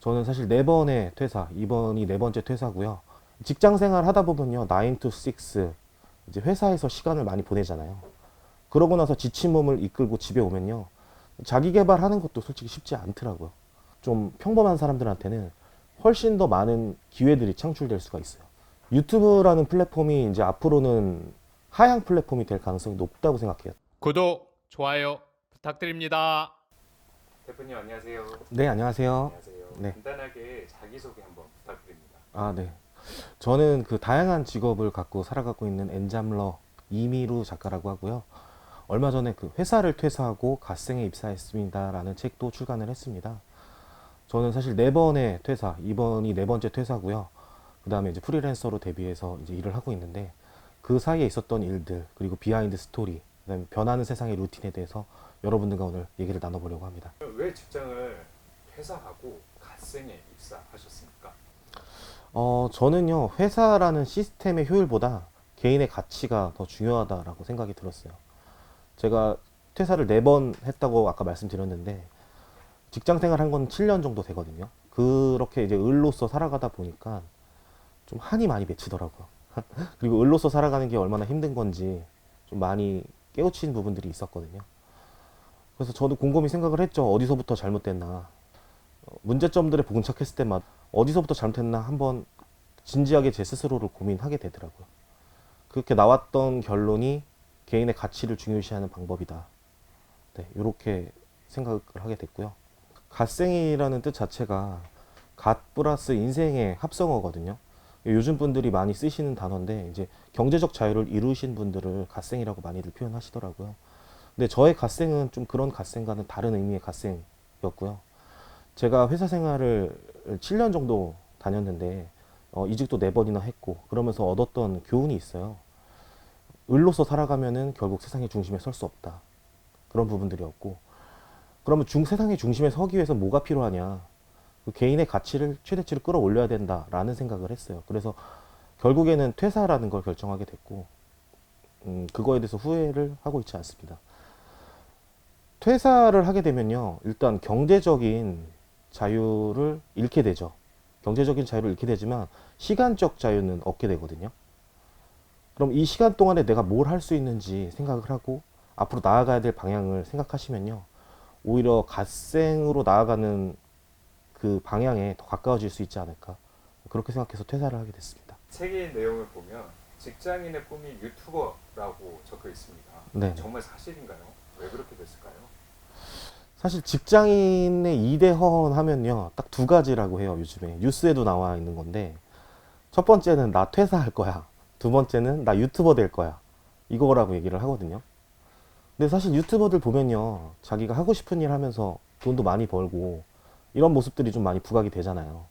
저는 사실 네 번의 퇴사, 이번이 네 번째 퇴사고요. 직장 생활 하다 보면요, 9 to 6, 이제 회사에서 시간을 많이 보내잖아요. 그러고 나서 지친 몸을 이끌고 집에 오면요, 자기 개발하는 것도 솔직히 쉽지 않더라고요. 좀 평범한 사람들한테는 훨씬 더 많은 기회들이 창출될 수가 있어요. 유튜브라는 플랫폼이 이제 앞으로는 하향 플랫폼이 될 가능성이 높다고 생각해요. 구독, 좋아요 부탁드립니다. 대표님 안녕하세요. 네, 안녕하세요. 안녕하세요. 네. 간단하게 자기소개 한번 부탁드립니다. 아, 네. 저는 그 다양한 직업을 갖고 살아가고 있는 엔잡러 이미루 작가라고 하고요. 얼마 전에 그 회사를 퇴사하고 갓생에 입사했습니다라는 책도 출간을 했습니다. 저는 사실 네 번의 퇴사, 이번이 네 번째 퇴사고요. 그 다음에 이제 프리랜서로 데뷔해서 이제 일을 하고 있는데 그 사이에 있었던 일들, 그리고 비하인드 스토리, 그다음에 변하는 세상의 루틴에 대해서 여러분들과 오늘 얘기를 나눠보려고 합니다. 왜 직장을 퇴사하고 갓생에 입사하셨습니까? 저는요, 회사라는 시스템의 효율보다 개인의 가치가 더 중요하다라고 생각이 들었어요. 제가 퇴사를 네 번 했다고 아까 말씀드렸는데, 직장 생활 한 건 7년 정도 되거든요. 그렇게 이제 을로서 살아가다 보니까 좀 한이 많이 맺히더라고요. 그리고 을로서 살아가는 게 얼마나 힘든 건지 좀 많이 깨우친 부분들이 있었거든요. 그래서 저도 곰곰이 생각을 했죠. 어디서부터 잘못됐나. 문제점들에 봉착했을 때마다 어디서부터 잘못했나 한번 진지하게 제 스스로를 고민하게 되더라고요. 그렇게 나왔던 결론이 개인의 가치를 중요시하는 방법이다. 네, 이렇게 생각을 하게 됐고요. 갓생이라는 뜻 자체가 갓 플러스 인생의 합성어거든요. 요즘 분들이 많이 쓰시는 단어인데 이제 경제적 자유를 이루신 분들을 갓생이라고 많이들 표현하시더라고요. 근데 저의 갓생은 좀 그런 갓생과는 다른 의미의 갓생이었고요. 제가 회사 생활을 7년 정도 다녔는데 이직도 4번이나 했고 그러면서 얻었던 교훈이 있어요. 을로서 살아가면은 결국 세상의 중심에 설 수 없다. 그런 부분들이었고 그러면 세상의 중심에 서기 위해서 뭐가 필요하냐? 그 개인의 가치를 최대치로 끌어올려야 된다라는 생각을 했어요. 그래서 결국에는 퇴사라는 걸 결정하게 됐고 그거에 대해서 후회를 하고 있지 않습니다. 퇴사를 하게 되면요, 일단 경제적인 자유를 잃게 되죠. 경제적인 자유를 잃게 되지만 시간적 자유는 얻게 되거든요. 그럼 이 시간 동안에 내가 뭘 할 수 있는지 생각을 하고 앞으로 나아가야 될 방향을 생각하시면요, 오히려 갓생으로 나아가는 그 방향에 더 가까워질 수 있지 않을까, 그렇게 생각해서 퇴사를 하게 됐습니다. 책의 내용을 보면 직장인의 꿈이 유튜버라고 적혀 있습니다. 네. 정말 사실인가요? 왜 그렇게 됐을까요? 사실 직장인의 이대허언 하면요, 딱 두 가지라고 해요. 요즘에 뉴스에도 나와 있는 건데, 첫 번째는 나 퇴사할 거야, 두 번째는 나 유튜버 될 거야, 이거라고 얘기를 하거든요. 근데 사실 유튜버들 보면요, 자기가 하고 싶은 일 하면서 돈도 많이 벌고 이런 모습들이 좀 많이 부각이 되잖아요.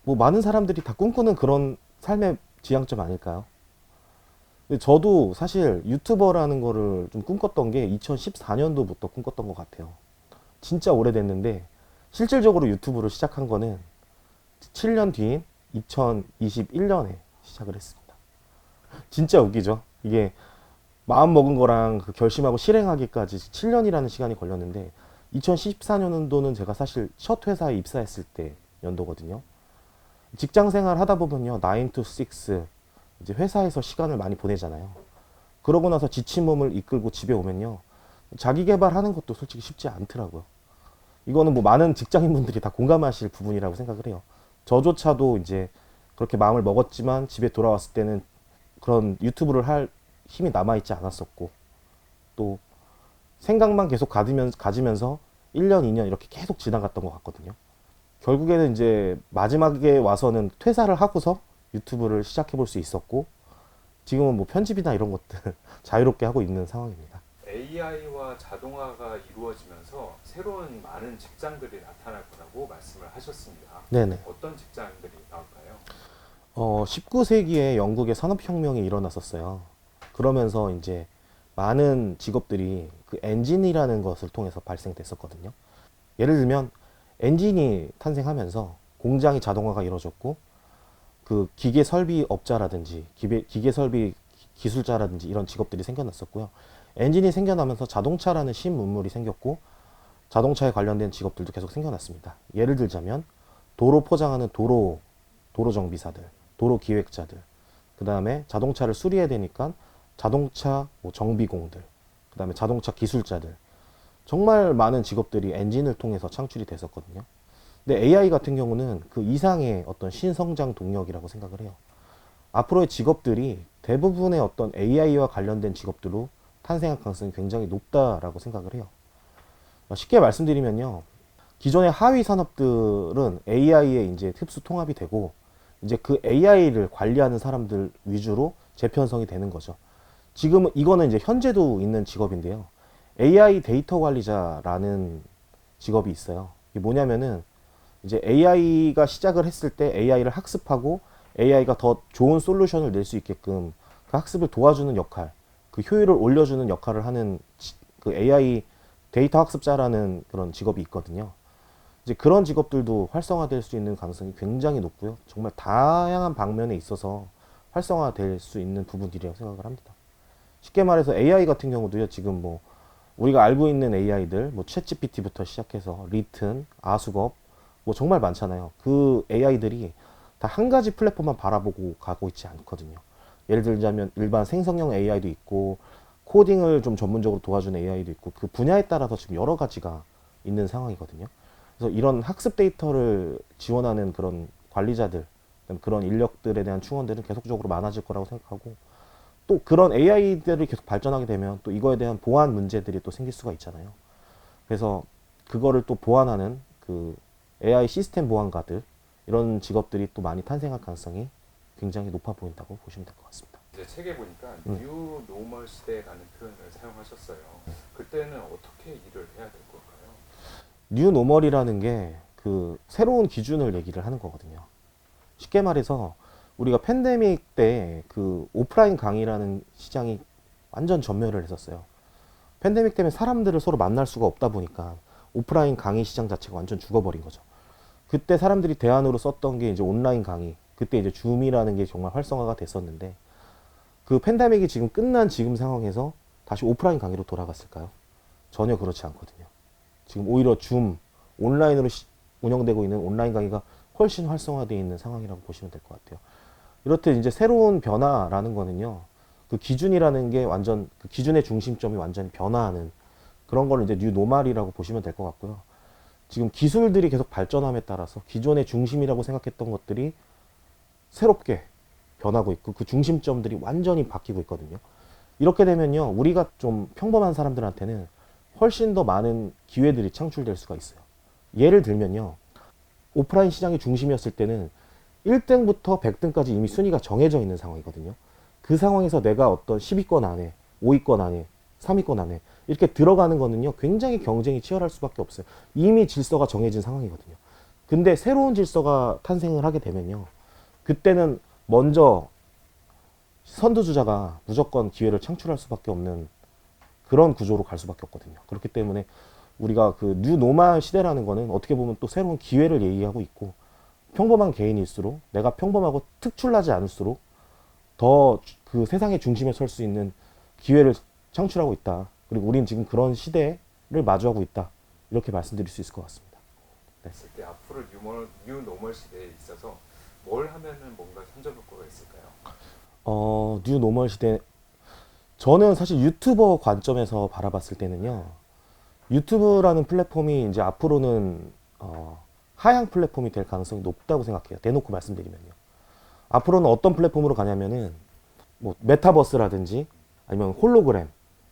뭐 많은 사람들이 다 꿈꾸는 그런 삶의 지향점 아닐까요? 근데 저도 사실 유튜버라는 거를 좀 꿈꿨던 게 2014년도부터 꿈꿨던 것 같아요. 진짜 오래됐는데 실질적으로 유튜브를 시작한 거는 7년 뒤인 2021년에 시작을 했습니다. 진짜 웃기죠? 이게 마음 먹은 거랑 그 결심하고 실행하기까지 7년이라는 시간이 걸렸는데 2014년도는 제가 사실 첫 회사에 입사했을 때 연도거든요. 직장 생활 하다 보면요, 9 to 6, 이제 회사에서 시간을 많이 보내잖아요. 그러고 나서 지친 몸을 이끌고 집에 오면요, 자기 개발하는 것도 솔직히 쉽지 않더라고요. 이거는 뭐 많은 직장인분들이 다 공감하실 부분이라고 생각을 해요. 저조차도 이제 그렇게 마음을 먹었지만 집에 돌아왔을 때는 그런 유튜브를 할 힘이 남아있지 않았었고, 또 생각만 계속 가지면서 1년, 2년 이렇게 계속 지나갔던 것 같거든요. 결국에는 이제 마지막에 와서는 퇴사를 하고서 유튜브를 시작해 볼 수 있었고, 지금은 뭐 편집이나 이런 것들 자유롭게 하고 있는 상황입니다. AI와 자동화가 이루어지면서 새로운 많은 직장들이 나타날 거라고 말씀을 하셨습니다. 네네. 어떤 직장들이 나올까요? 19세기에 영국의 산업혁명이 일어났었어요. 그러면서 이제 많은 직업들이 그 엔진이라는 것을 통해서 발생됐었거든요. 예를 들면 엔진이 탄생하면서 공장이 자동화가 이루어졌고, 그 기계 설비 업자라든지 기계 설비 기술자라든지 이런 직업들이 생겨났었고요. 엔진이 생겨나면서 자동차라는 신문물이 생겼고 자동차에 관련된 직업들도 계속 생겨났습니다. 예를 들자면 도로 포장하는 도로 정비사들, 도로 기획자들, 그 다음에 자동차를 수리해야 되니까 자동차 뭐 정비공들, 그 다음에 자동차 기술자들, 정말 많은 직업들이 엔진을 통해서 창출이 됐었거든요. 근데 AI 같은 경우는 그 이상의 어떤 신성장 동력이라고 생각을 해요. 앞으로의 직업들이 대부분의 어떤 AI와 관련된 직업들로 탄생할 가능성이 굉장히 높다라고 생각을 해요. 쉽게 말씀드리면요. 기존의 하위 산업들은 AI에 이제 흡수 통합이 되고, 이제 그 AI를 관리하는 사람들 위주로 재편성이 되는 거죠. 지금 이거는 이제 현재도 있는 직업인데요. AI 데이터 관리자라는 직업이 있어요. 이게 뭐냐면은 이제 AI가 시작을 했을 때 AI를 학습하고 AI가 더 좋은 솔루션을 낼 수 있게끔 그 학습을 도와주는 역할, 그 효율을 올려주는 역할을 하는 그 AI 데이터 학습자라는 그런 직업이 있거든요. 이제 그런 직업들도 활성화될 수 있는 가능성이 굉장히 높고요. 정말 다양한 방면에 있어서 활성화될 수 있는 부분들이라고 생각을 합니다. 쉽게 말해서 AI 같은 경우도요. 지금 뭐 우리가 알고 있는 AI들, 뭐 챗GPT부터 시작해서 리튼, 아수겁, 뭐 정말 많잖아요. 그 AI들이 다 한 가지 플랫폼만 바라보고 가고 있지 않거든요. 예를 들자면 일반 생성형 AI도 있고 코딩을 좀 전문적으로 도와주는 AI도 있고 그 분야에 따라서 지금 여러 가지가 있는 상황이거든요. 그래서 이런 학습 데이터를 지원하는 그런 관리자들, 그런 인력들에 대한 충원들은 계속적으로 많아질 거라고 생각하고, 또 그런 AI들이 계속 발전하게 되면 또 이거에 대한 보안 문제들이 또 생길 수가 있잖아요. 그래서 그거를 또 보완하는 그 AI 시스템 보안가들, 이런 직업들이 또 많이 탄생할 가능성이 굉장히 높아 보인다고 보시면 될 것 같습니다. 이제 책에 보니까 뉴 노멀 시대라는 표현을 사용하셨어요. 그때는 어떻게 일을 해야 될 걸까요? 뉴 노멀이라는 게 그 새로운 기준을 얘기를 하는 거거든요. 쉽게 말해서 우리가 팬데믹 때 그 오프라인 강의라는 시장이 완전 전멸을 했었어요. 팬데믹 때문에 사람들을 서로 만날 수가 없다 보니까 오프라인 강의 시장 자체가 완전 죽어버린 거죠. 그때 사람들이 대안으로 썼던 게 이제 온라인 강의, 그때 이제 줌이라는 게 정말 활성화가 됐었는데, 그 팬데믹이 지금 끝난 지금 상황에서 다시 오프라인 강의로 돌아갔을까요? 전혀 그렇지 않거든요. 지금 오히려 줌, 온라인으로 운영되고 있는 온라인 강의가 훨씬 활성화되어 있는 상황이라고 보시면 될 것 같아요. 이렇듯 이제 새로운 변화라는 거는요, 그 기준이라는 게 완전, 그 기준의 중심점이 완전히 변화하는 그런 거를 이제 뉴 노멀이라고 보시면 될 것 같고요. 지금 기술들이 계속 발전함에 따라서 기존의 중심이라고 생각했던 것들이 새롭게 변하고 있고 그 중심점들이 완전히 바뀌고 있거든요. 이렇게 되면요, 우리가 좀 평범한 사람들한테는 훨씬 더 많은 기회들이 창출될 수가 있어요. 예를 들면요, 오프라인 시장이 중심이었을 때는 1등부터 100등까지 이미 순위가 정해져 있는 상황이거든요. 그 상황에서 내가 어떤 10위권 안에, 5위권 안에, 3위권 안에 이렇게 들어가는 거는요, 굉장히 경쟁이 치열할 수밖에 없어요. 이미 질서가 정해진 상황이거든요. 근데 새로운 질서가 탄생을 하게 되면요, 그때는 먼저 선두주자가 무조건 기회를 창출할 수밖에 없는 그런 구조로 갈 수밖에 없거든요. 그렇기 때문에 우리가 그 뉴 노멀 시대라는 거는 어떻게 보면 또 새로운 기회를 얘기하고 있고, 평범한 개인일수록, 내가 평범하고 특출나지 않을수록 더 그 세상의 중심에 설 수 있는 기회를 창출하고 있다. 그리고 우린 지금 그런 시대를 마주하고 있다. 이렇게 말씀드릴 수 있을 것 같습니다. 네. 그때 앞으로 뉴 노멀 시대에 있어서 뭘 하면은 뭔가 선점 효과가 있을까요? 뉴 노멀 시대, 저는 사실 유튜버 관점에서 바라봤을 때는요, 유튜브라는 플랫폼이 이제 앞으로는 하향 플랫폼이 될 가능성이 높다고 생각해요. 대놓고 말씀드리면요. 앞으로는 어떤 플랫폼으로 가냐면은 뭐 메타버스라든지 아니면 홀로그램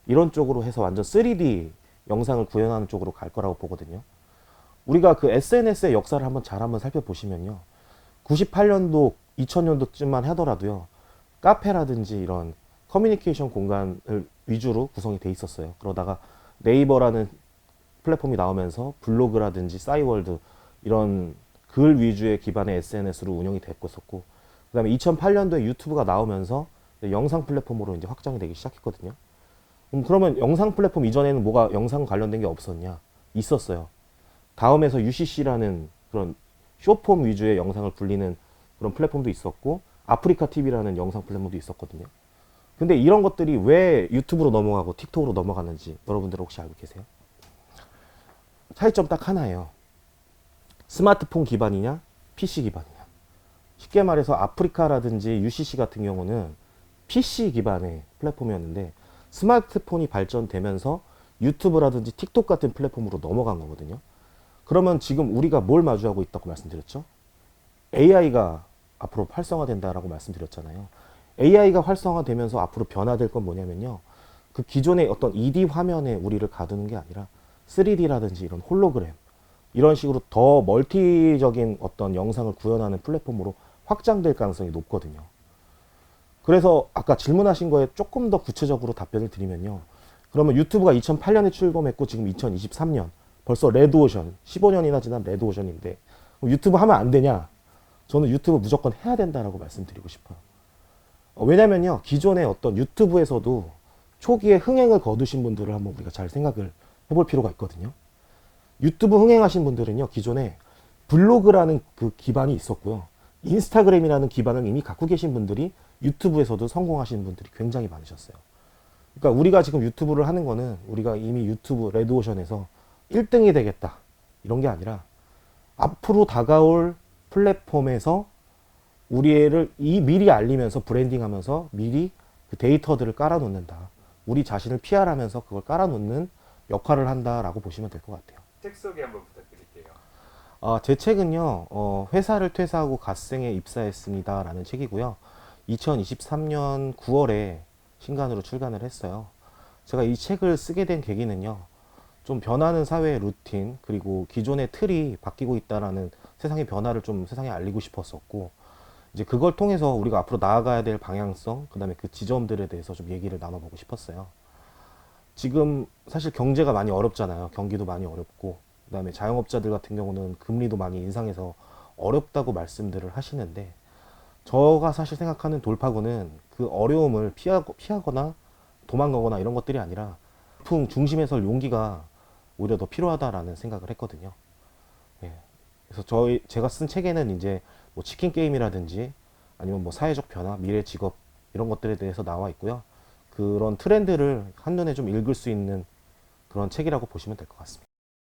이런 쪽으로 해서 완전 3D 영상을 구현하는 쪽으로 갈 거라고 보거든요. 우리가 그 SNS의 역사를 한번 살펴보시면요, 98년도, 2000년도쯤만 하더라도요, 카페라든지 이런 커뮤니케이션 공간을 위주로 구성이 돼 있었어요. 그러다가 네이버라는 플랫폼이 나오면서 블로그라든지 싸이월드 이런 글 위주의 기반의 SNS로 운영이 됐고 있었고, 그 다음에 2008년도에 유튜브가 나오면서 영상 플랫폼으로 이제 확장이 되기 시작했거든요. 그러면 영상 플랫폼 이전에는 뭐가 영상 관련된 게 없었냐? 있었어요. 다음에서 UCC라는 그런 쇼폼 위주의 영상을 굴리는 그런 플랫폼도 있었고, 아프리카 TV라는 영상 플랫폼도 있었거든요. 근데 이런 것들이 왜 유튜브로 넘어가고 틱톡으로 넘어가는지 여러분들 혹시 알고 계세요? 차이점 딱 하나예요. 스마트폰 기반이냐, PC 기반이야. 쉽게 말해서 아프리카라든지 UCC 같은 경우는 PC 기반의 플랫폼이었는데 스마트폰이 발전되면서 유튜브라든지 틱톡 같은 플랫폼으로 넘어간 거거든요. 그러면 지금 우리가 뭘 마주하고 있다고 말씀드렸죠? AI가 앞으로 활성화된다라고 말씀드렸잖아요. AI가 활성화되면서 앞으로 변화될 건 뭐냐면요. 그 기존의 어떤 2D 화면에 우리를 가두는 게 아니라 3D라든지 이런 홀로그램, 이런 식으로 더 멀티적인 어떤 영상을 구현하는 플랫폼으로 확장될 가능성이 높거든요. 그래서 아까 질문하신 거에 조금 더 구체적으로 답변을 드리면요. 그러면 유튜브가 2008년에 출범했고 지금 2023년, 벌써 레드오션, 15년이나 지난 레드오션인데 유튜브 하면 안 되냐? 저는 유튜브 무조건 해야 된다라고 말씀드리고 싶어요. 왜냐면요, 기존의 어떤 유튜브에서도 초기에 흥행을 거두신 분들을 한번 우리가 잘 생각을 해볼 필요가 있거든요. 유튜브 흥행하신 분들은요, 기존에 블로그라는 그 기반이 있었고요. 인스타그램이라는 기반을 이미 갖고 계신 분들이 유튜브에서도 성공하시는 분들이 굉장히 많으셨어요. 그러니까 우리가 지금 유튜브를 하는 거는 우리가 이미 유튜브 레드오션에서 1등이 되겠다, 이런 게 아니라 앞으로 다가올 플랫폼에서 우리를 미리 알리면서 브랜딩하면서 미리 그 데이터들을 깔아놓는다. 우리 자신을 PR하면서 그걸 깔아놓는 역할을 한다라고 보시면 될 것 같아요. 책 소개 한번 부탁드릴게요. 제 책은요, 회사를 퇴사하고 갓생에 입사했습니다라는 책이고요. 2023년 9월에 신간으로 출간을 했어요. 제가 이 책을 쓰게 된 계기는요, 좀 변하는 사회의 루틴, 그리고 기존의 틀이 바뀌고 있다라는 세상의 변화를 좀 세상에 알리고 싶었었고, 이제 그걸 통해서 우리가 앞으로 나아가야 될 방향성, 그 다음에 그 지점들에 대해서 좀 얘기를 나눠보고 싶었어요. 지금 사실 경제가 많이 어렵잖아요. 경기도 많이 어렵고, 그 다음에 자영업자들 같은 경우는 금리도 많이 인상해서 어렵다고 말씀들을 하시는데, 저가 사실 생각하는 돌파구는 그 어려움을 피하거나 도망가거나 이런 것들이 아니라 풍 중심에 설 용기가 오히려 더 필요하다라는 생각을 했거든요. 예. 그래서 제가 쓴 책에는 이제 뭐 치킨 게임이라든지 아니면 뭐 사회적 변화, 미래 직업 이런 것들에 대해서 나와 있고요. 그런 트렌드를 한눈에 좀 읽을 수 있는 그런 책이라고 보시면 될 것 같습니다.